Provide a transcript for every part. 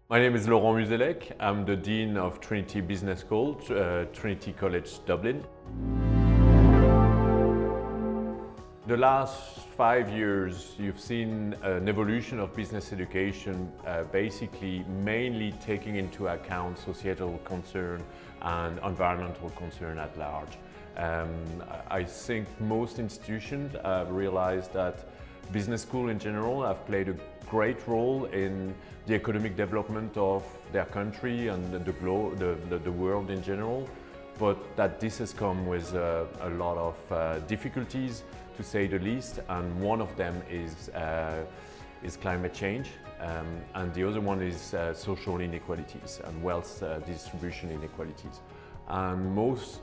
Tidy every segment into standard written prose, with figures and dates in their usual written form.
My name is Laurent Muzellec. I'm the Dean of Trinity Business School, Trinity College Dublin. The last 5 years, you've seen an evolution of business education, basically mainly taking into account societal concern and environmental concern at large. I think most institutions have realized that business schools in general have played a great role in the economic development of their country and the world in general, but that this has come with a lot of difficulties, to say the least, and one of them is climate change, and the other one is social inequalities and wealth distribution inequalities. And most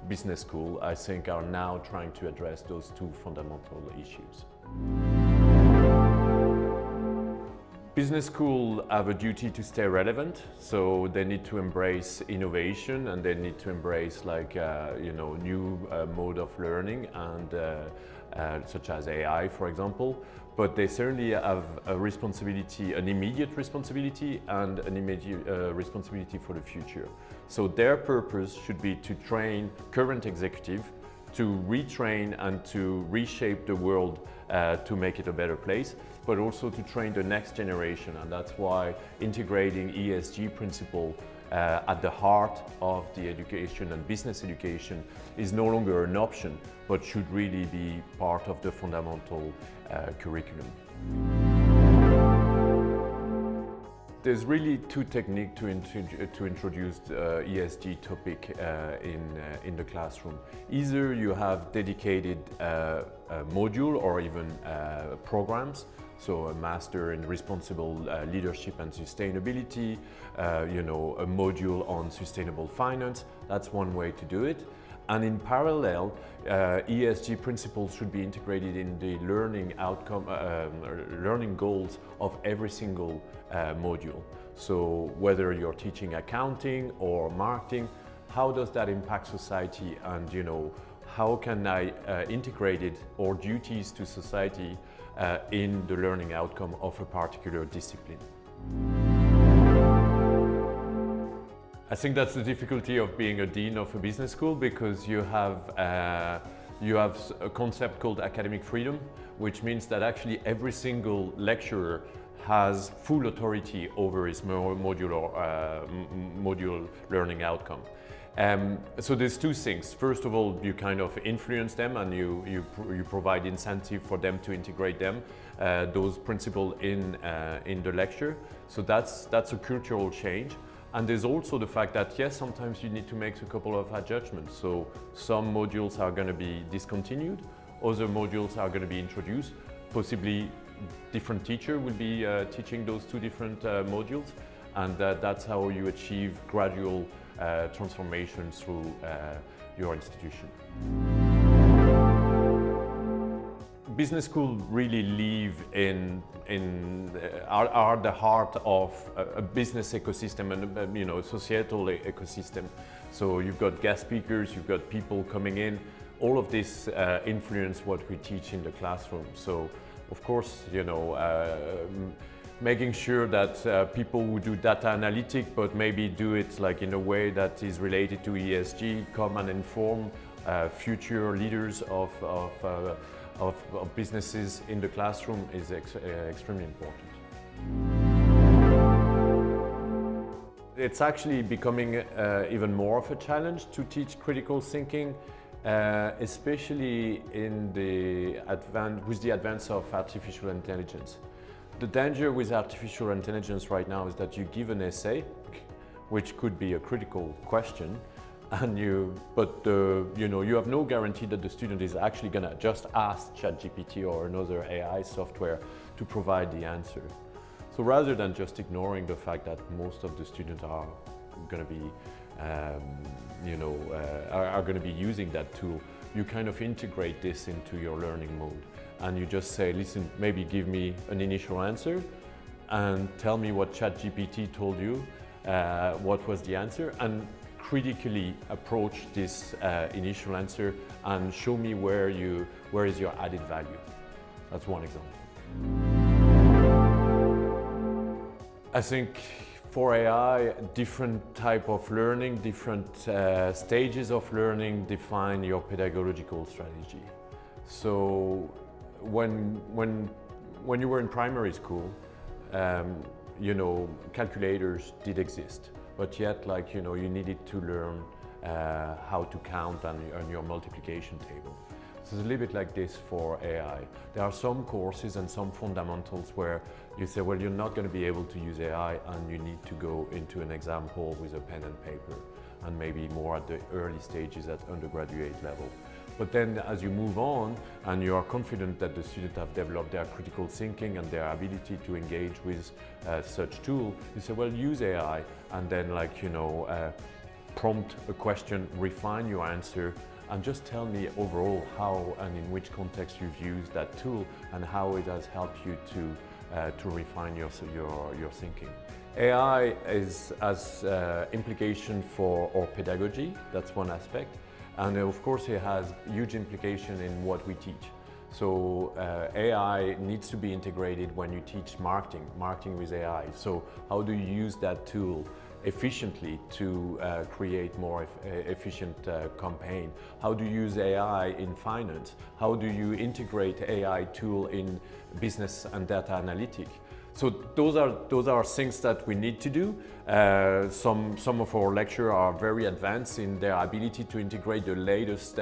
business schools, I think, are now trying to address those two fundamental issues. Business schools have a duty to stay relevant, so they need to embrace innovation and they need to embrace new mode of learning and such as AI, for example. But they certainly have a responsibility, an immediate responsibility and an immediate responsibility for the future. So their purpose should be to train current executives to retrain and to reshape the world to make it a better place, but also to train the next generation. And that's why integrating ESG principle at the heart of the education and business education is no longer an option, but should really be part of the fundamental curriculum. There's really two techniques to introduce the ESG topic in the classroom. Either you have dedicated module or even programs, so a master in responsible leadership and sustainability, a module on sustainable finance. That's one way to do it. And in parallel, ESG principles should be integrated in the learning outcome, learning goals of every single module. So whether you're teaching accounting or marketing, how does that impact society, and how can I integrate it or duties to society in the learning outcome of a particular discipline. I think that's the difficulty of being a dean of a business school, because you have a concept called academic freedom, which means that actually every single lecturer has full authority over his module learning outcome. So there's two things. First of all, you kind of influence them and you provide incentive for them to integrate those principles in the lecture. So that's a cultural change. And there's also the fact that, yes, sometimes you need to make a couple of adjustments. So some modules are going to be discontinued, other modules are going to be introduced. Possibly different teacher will be teaching those two different modules, and that's how you achieve gradual transformation through your institution. Business schools really are the heart of a business ecosystem and a societal ecosystem. So you've got guest speakers, you've got people coming in. All of this influence what we teach in the classroom. So of course, making sure that people who do data analytics, but maybe do it like in a way that is related to ESG, come and inform future leaders of businesses in the classroom is extremely important. It's actually becoming even more of a challenge to teach critical thinking, especially with the advance of artificial intelligence. The danger with artificial intelligence right now is that you give an essay, which could be a critical question, and you have no guarantee that the student is actually going to just ask ChatGPT or another AI software to provide the answer. So rather than just ignoring the fact that most of the students are going to be are going to be using that tool, you kind of integrate this into your learning mode, and you just say, listen, maybe give me an initial answer and tell me what ChatGPT told you, what was the answer, and critically approach this initial answer and show me where is your added value. That's one example. I think for AI, different type of learning, different stages of learning define your pedagogical strategy. So when you were in primary school, you know, calculators did exist, but yet, like, you know, you needed to learn how to count on your multiplication table. So it's a little bit like this for AI. There are some courses and some fundamentals where you say, well, you're not going to be able to use AI and you need to go into an example with a pen and paper, and maybe more at the early stages at undergraduate level. But then as you move on and you are confident that the students have developed their critical thinking and their ability to engage with such tool, you say, well, use AI, and then, like, you know, prompt a question, refine your answer, and just tell me overall how and in which context you've used that tool and how it has helped you to refine your thinking. AI has implication for our pedagogy, that's one aspect, and of course it has huge implication in what we teach. So AI needs to be integrated when you teach marketing with AI. So how do you use that tool efficiently to create more efficient campaign? How do you use AI in finance? How do you integrate AI tool in business and data analytics? So those are things that we need to do. Some of our lecturers are very advanced in their ability to integrate the latest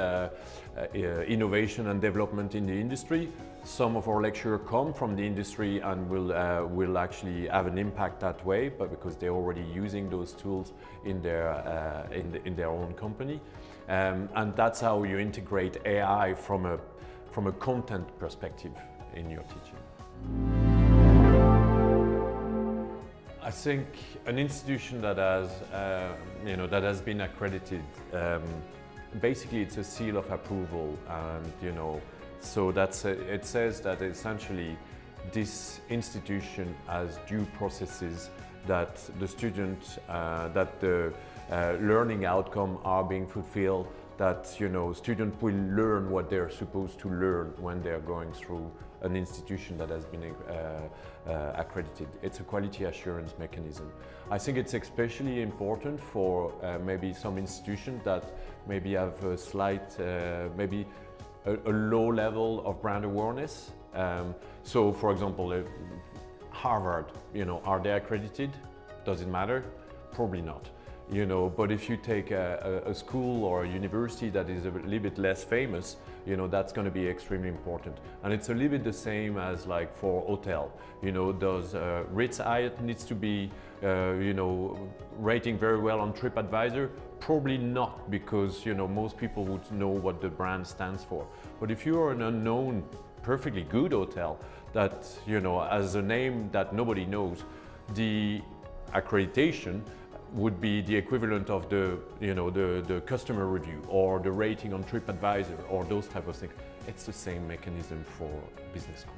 innovation and development in the industry. Some of our lecturers come from the industry and will actually have an impact that way, but because they're already using those tools in their own company. And that's how you integrate AI from a content perspective in your teaching. I think an institution that has, that has been accredited, basically it's a seal of approval, and so it says that essentially this institution has due processes, that the students, that the learning outcome are being fulfilled, that students will learn what they're supposed to learn when they're going through an institution that has been accredited. It's a quality assurance mechanism. I think it's especially important for maybe some institutions that maybe have a slight, maybe a low level of brand awareness. So for example, Harvard, are they accredited? Does it matter? Probably not. But if you take a school or a university that is a little bit less famous, that's going to be extremely important. And it's a little bit the same as like for hotel. Does Ritz-Hyatt needs to be, rating very well on TripAdvisor? Probably not, because most people would know what the brand stands for. But if you are an unknown, perfectly good hotel that has a name that nobody knows, the accreditation would be the equivalent of the customer review or the rating on TripAdvisor or those type of things. It's the same mechanism for business school.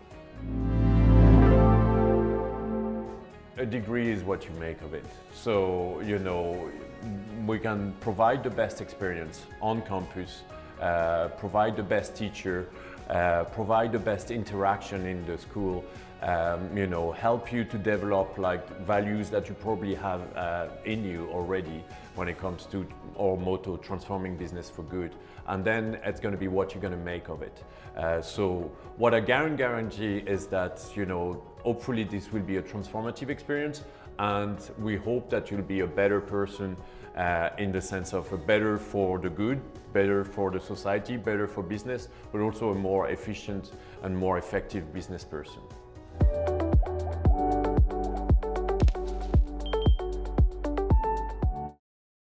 A degree is what you make of it. So, we can provide the best experience on campus, provide the best teacher, provide the best interaction in the school, help you to develop like values that you probably have in you already when it comes to our motto, transforming business for good. And then it's going to be what you're going to make of it. So what I guarantee is that, hopefully this will be a transformative experience, and we hope that you'll be a better person in the sense of a better for the good, better for the society, better for business, but also a more efficient and more effective business person.